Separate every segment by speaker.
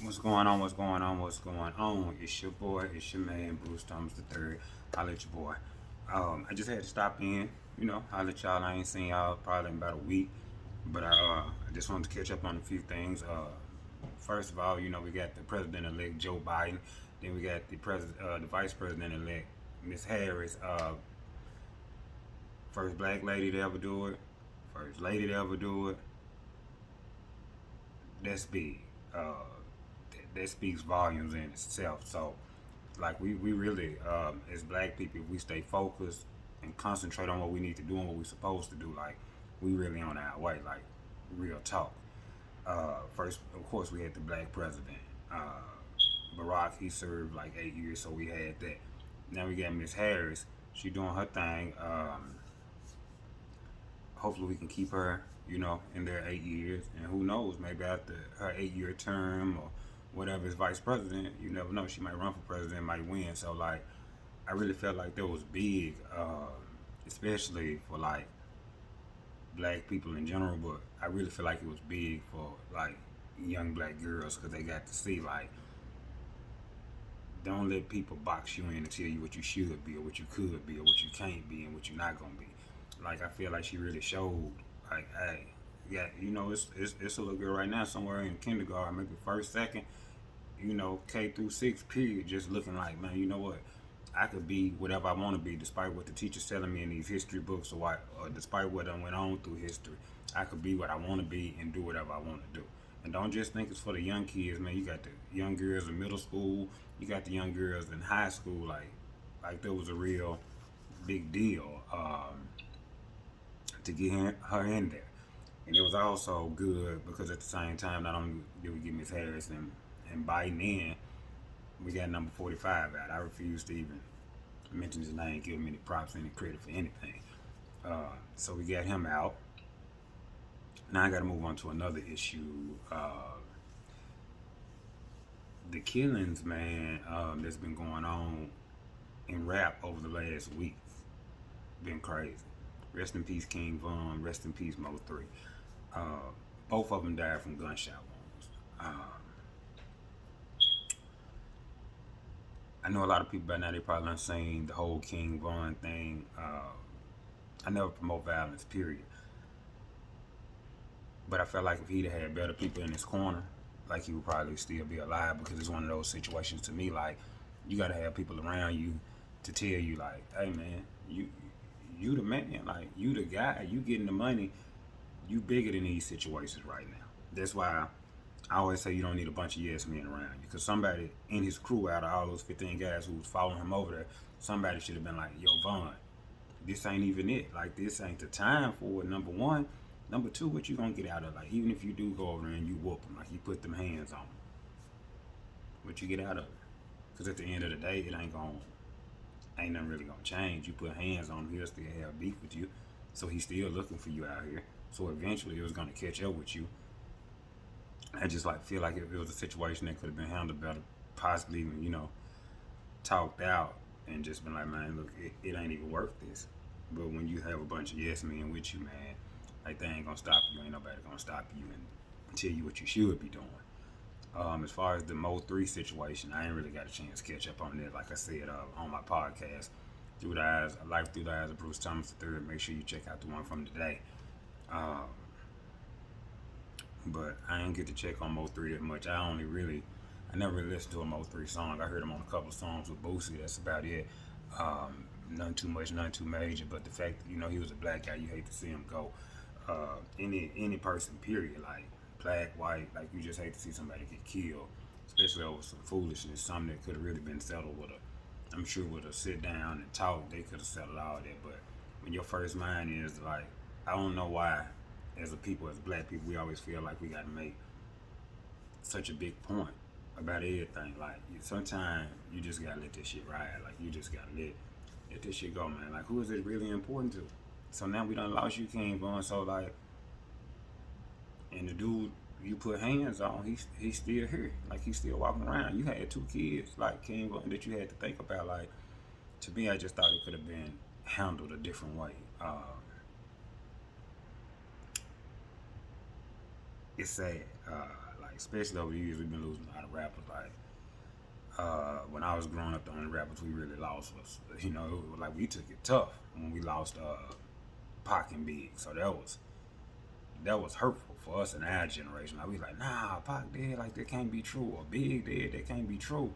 Speaker 1: What's going on? What's going on? What's going on? It's your boy. It's your man, Bruce Thomas the Third. Holla at your boy. I just had to stop in. Holla at y'all. I ain't seen y'all probably in about a week, but I just wanted to catch up on a few things. First of all, we got the president-elect Joe Biden. Then we got the vice president-elect Miss Harris. First black lady to ever do it. First lady to ever do it. That's big. That speaks volumes in itself. So, like, we really, as black people, if we stay focused and concentrate on what we need to do and what we're supposed to do, like, we really on our way, like, real talk. First, of course, we had the black president. Barack, he served like 8 years, so we had that. Now we got Miss Harris. She doing her thing. Hopefully we can keep her, in there 8 years. And who knows, maybe after her 8 year term or whatever as vice president, you never know. She might run for president, might win. So like, I really felt like that was big, especially for like black people in general. But I really feel like it was big for like young black girls because they got to see like, don't let people box you in and tell you what you should be or what you could be or what you can't be and what you're not gonna be. Like I feel like she really showed like, hey, yeah, it's a little girl right now somewhere in kindergarten, maybe first, second, K through six period, just looking like, man, you know what? I could be whatever I want to be, despite what the teacher's telling me in these history books, or despite what I went on through history. I could be what I want to be and do whatever I want to do. And don't just think it's for the young kids, man. You got the young girls in middle school, you got the young girls in high school. Like that was a real big deal to get her in there. And it was also good because at the same time, not only did we get Miss Harris and Biden in, we got number 45 out. I refuse to even mention his name, give him any props, any credit for anything. So we got him out. Now I got to move on to another issue. The killings, man, that's been going on in rap over the last week. Been crazy. Rest in peace, King Von. Rest in peace, Mo 3. Uh, both of them died from gunshot wounds. I know a lot of people by now, they probably not seen the whole King Von thing. I never promote violence, period. But I felt like if he'd had better people in his corner, like he would probably still be alive because it's one of those situations to me, like, you got to have people around you to tell you, like, hey, man, you the man, like, you the guy, you getting the money, you bigger than these situations right now. That's why I always say you don't need a bunch of yes men around you because somebody in his crew, out of all those 15 guys who was following him over there, somebody should have been like, yo, Von, this ain't even it. Like, this ain't the time for it, number one. Number two, what you gonna get out of it? Like, even if you do go over there and you whoop him, like, you put them hands on him, what you get out of it? Because at the end of the day, ain't nothing really gonna change. You put hands on him, he'll still have beef with you. So he's still looking for you out here. So eventually it was gonna catch up with you. I just like feel like if it was a situation that could have been handled better, possibly even, talked out and just been like, man, look, it ain't even worth this. But when you have a bunch of yes men with you, man, like they ain't gonna stop you. Ain't nobody gonna stop you and tell you what you should be doing. As far as the Mo 3 situation, I ain't really got a chance to catch up on that. Like I said on my podcast, Through the Eyes, Life Through the Eyes of Bruce Thomas III. Make sure you check out the one from today. Um, but I ain't get to check on Mo 3 that much. I never really listened to a Mo 3 song. I heard him on a couple of songs with Boosie. That's about it. None too much, none too major. But the fact that he was a black guy, you hate to see him go. Any person, period, like black, white, like you just hate to see somebody get killed, especially over some foolishness, something that could have really been settled with I'm sure with a sit down and talk, they could have settled all that. But when your first mind is like, I don't know why, as a people, as black people, we always feel like we got to make such a big point about everything. Like sometimes you just gotta let this shit ride. Like you just gotta let this shit go, man. Like who is it really important to? So now we done lost you, King Von. So like, and the dude you put hands on, he's still here. Like he's still walking around. You had two kids, like King Von, that you had to think about. Like to me, I just thought it could have been handled a different way. It's sad. Like especially over the years, we've been losing a lot of rappers. Like when I was growing up, the only rappers we really lost was, it was like we took it tough when we lost Pac and Big. So that was hurtful for us in our generation. Like we like, nah, Pac dead, like that can't be true, or Big dead, that can't be true.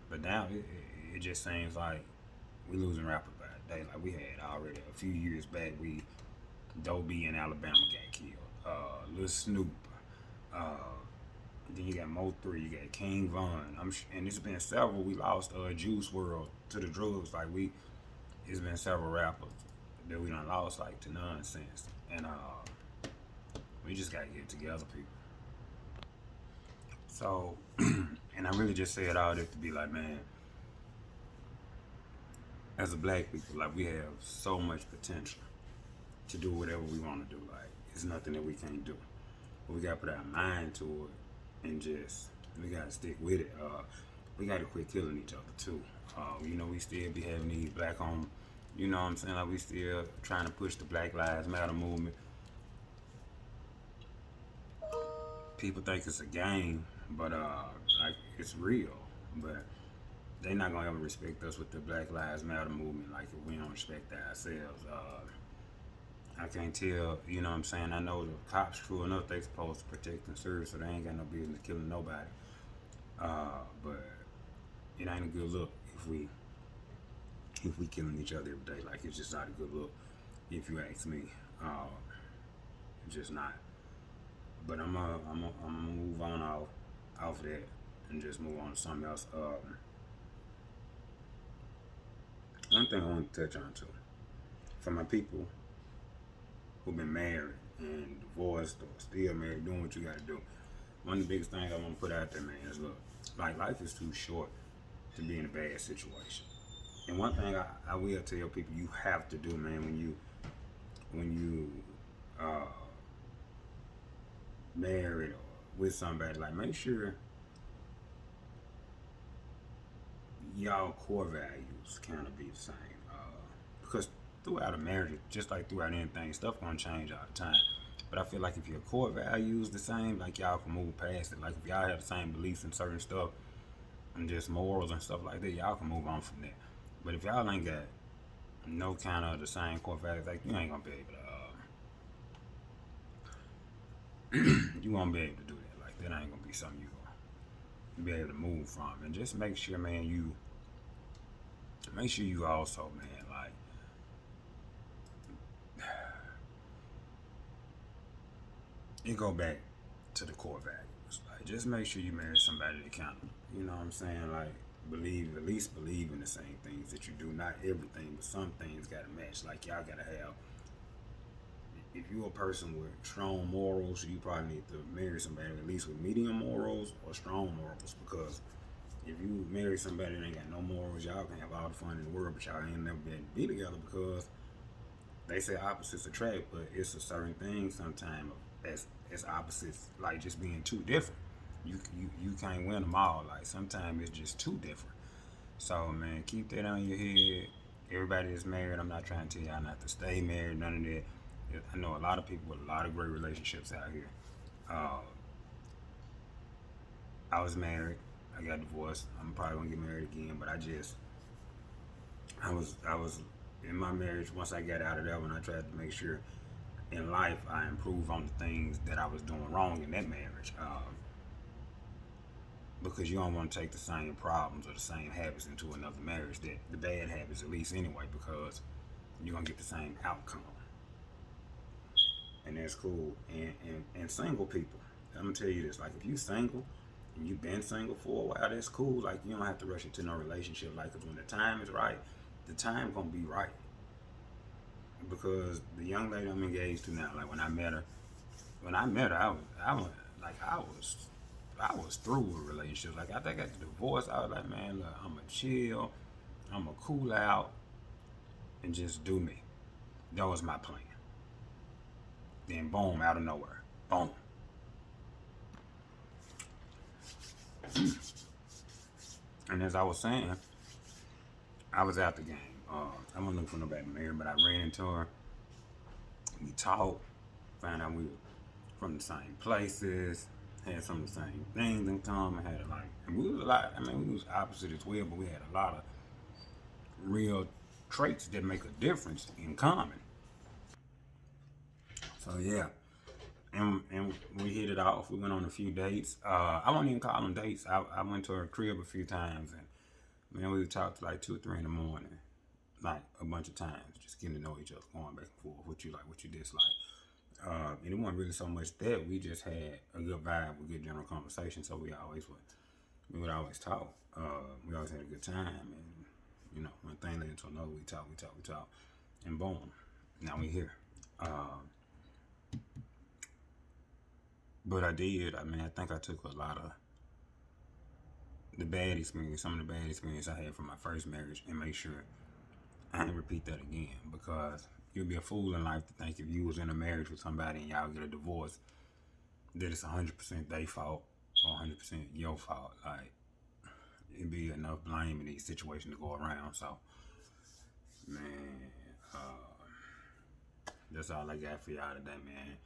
Speaker 1: But now it just seems like we losing rappers by the day. Like we had already a few years back, Doe B in Alabama got killed. Lil Snoop. Uh, then you got Mo3, you got King Von. And it's been several. We lost Juice WRLD to the drugs. Like it's been several rappers that we done lost like to nonsense. And we just gotta get together, people. So, and I really just say it all this to be like, man, as a black people, like we have so much potential to do whatever we want to do. Like it's nothing that we can't do. But we gotta put our mind to it and just we gotta stick with it. We gotta quit killing each other too. We still be having these black on, you know what I'm saying? Like we still trying to push the Black Lives Matter movement. People think it's a game, but like it's real. But they not gonna ever respect us with the Black Lives Matter movement. Like if we don't respect ourselves. I can't tell, you know what I'm saying? I know the cops, true enough, they supposed to protect and serve, so they ain't got no business killing nobody. But it ain't a good look if we killing each other every day. Like it's just not a good look, if you ask me. It's just not. But I'm gonna move on off that and just move on to something else. One thing I want to touch on too, for my people who've been married and divorced or still married, doing what you gotta do. One of the biggest things I want to put out there, man, is look, like life is too short to be in a bad situation. And one thing I will tell people you have to do, man, when you married or with somebody, like make sure y'all core values kind of be the same. Because throughout a marriage, just like throughout anything, stuff gonna change all the time. But I feel like if your core values the same, like y'all can move past it. Like if y'all have the same beliefs in certain stuff and just morals and stuff like that, y'all can move on from that. But if y'all ain't got no kind of the same core values, like you ain't gonna be able to you won't be able to do that. Like that ain't gonna be something you gonna be able to move from. And just make sure, man, you also, man, like it go back to the core values. Like just make sure you marry somebody that kind of, you know what I'm saying, like at least believe in the same things that you do. Not everything, but some things gotta match. Like y'all gotta have, if you're a person with strong morals, you probably need to marry somebody at least with medium morals or strong morals, because if you marry somebody that ain't got no morals, y'all can have all the fun in the world, but y'all ain't never been be together, because they say opposites attract, but it's a certain thing sometimes as opposites, like just being too different. You can't win them all. Like sometimes it's just too different. So man, keep that on your head. Everybody that's married, I'm not trying to tell y'all not to stay married, none of that. I know a lot of people with a lot of great relationships out here. I was married. I got divorced. I'm probably gonna get married again, but I was in my marriage. Once I got out of that one, I tried to make sure in life I improve on the things that I was doing wrong in that marriage. Because you don't want to take the same problems or the same habits into another marriage, that the bad habits at least anyway, because you're gonna get the same outcome. And that's cool. And single people, I'm gonna tell you this, like if you single and you've been single for a while, that's cool. Like you don't have to rush into no relationship. Like, cause when the time is right, the time gonna be right. Because the young lady I'm engaged to now, like when I met her, I was through with relationships. Like after I got the divorce, I was like, man, look, I'ma chill, I'ma cool out, and just do me. That was my plan. Then boom, out of nowhere, boom. And as I was saying, I was out the game. I wasn't looking for nobody to marry, but I ran into her. We talked, found out we were from the same places, had some of the same things in common. Had a like, and we was a lot. I mean, we was opposite as well, but we had a lot of real traits that make a difference in common. So yeah, and we hit it off. We went on a few dates. I won't even call them dates. I went to her crib a few times, and man, we would talk to like 2 or 3 in the morning, like a bunch of times, just getting to know each other, going back and forth, what you like, what you dislike. And it wasn't really so much that we just had a good vibe, a good general conversation. So we would always talk. We always had a good time, and one thing led to another. We talk, and boom, now we here. But I did. I mean, I think I took a lot of some of the bad experience I had from my first marriage, and make sure I didn't repeat that again. Because you'll be a fool in life to think if you was in a marriage with somebody and y'all get a divorce, that it's 100% their fault or 100% your fault. Like, it'd be enough blame in these situations to go around. So, man, that's all I got for y'all today, man.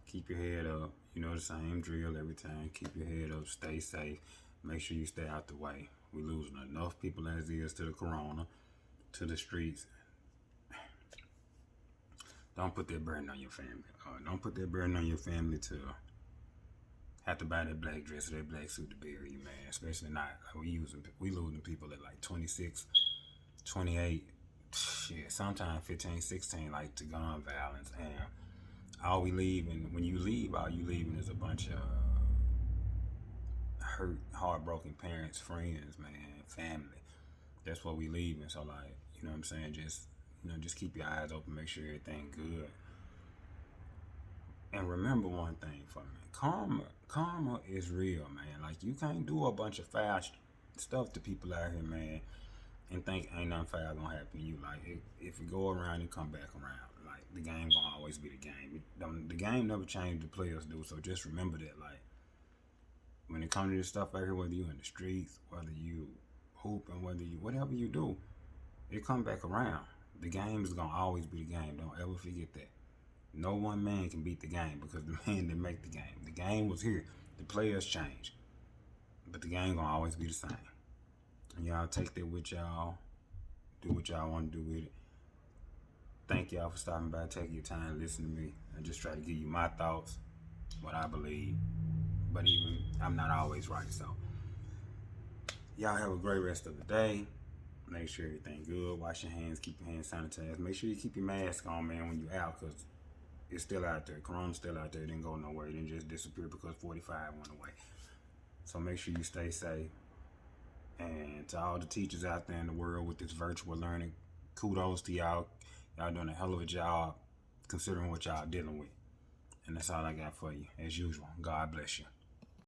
Speaker 1: Keep your head up. You know the same drill every time. Keep your head up. Stay safe. Make sure you stay out the way. We losing enough people as is to the corona, to the streets. Don't put that burden on your family. Don't put that burden on your family to have to buy that black dress or that black suit to bury you, man. Especially not like we losing people at like 26, 28, shit, sometimes 15, 16, like to gun violence. And all we leaving, when you leave, all you leaving is a bunch of hurt, heartbroken parents, friends, man, family. That's what we leaving. So like, you know what I'm saying? Just keep your eyes open, make sure everything good. And remember one thing for me. Karma is real, man. Like, you can't do a bunch of foul stuff to people out here, man, and think ain't nothing foul gonna happen to you. Like, if it go around, it come back around. Like, the game gonna always be the game. The game never changed, the players do. So just remember that, like, when it comes to this stuff out here, whether you in the streets, whether you hooping, whatever you do, it come back around. The game is gonna always be the game. Don't ever forget that. No one man can beat the game because the man didn't make the game. The game was here. The players changed, but the game gonna always be the same. And y'all take that with y'all. Do what y'all want to do with it. Thank y'all for stopping by, taking your time, listening to me. I just try to give you my thoughts, what I believe. But even I'm not always right. So y'all have a great rest of the day. Make sure everything good. Wash your hands. Keep your hands sanitized. Make sure you keep your mask on, man, when you're out, because it's still out there. Corona's still out there. It didn't go nowhere. It didn't just disappear because 45 went away. So make sure you stay safe. And to all the teachers out there in the world with this virtual learning, kudos to y'all. Y'all doing a hell of a job considering what y'all dealing with. And that's all I got for you. As usual, God bless you.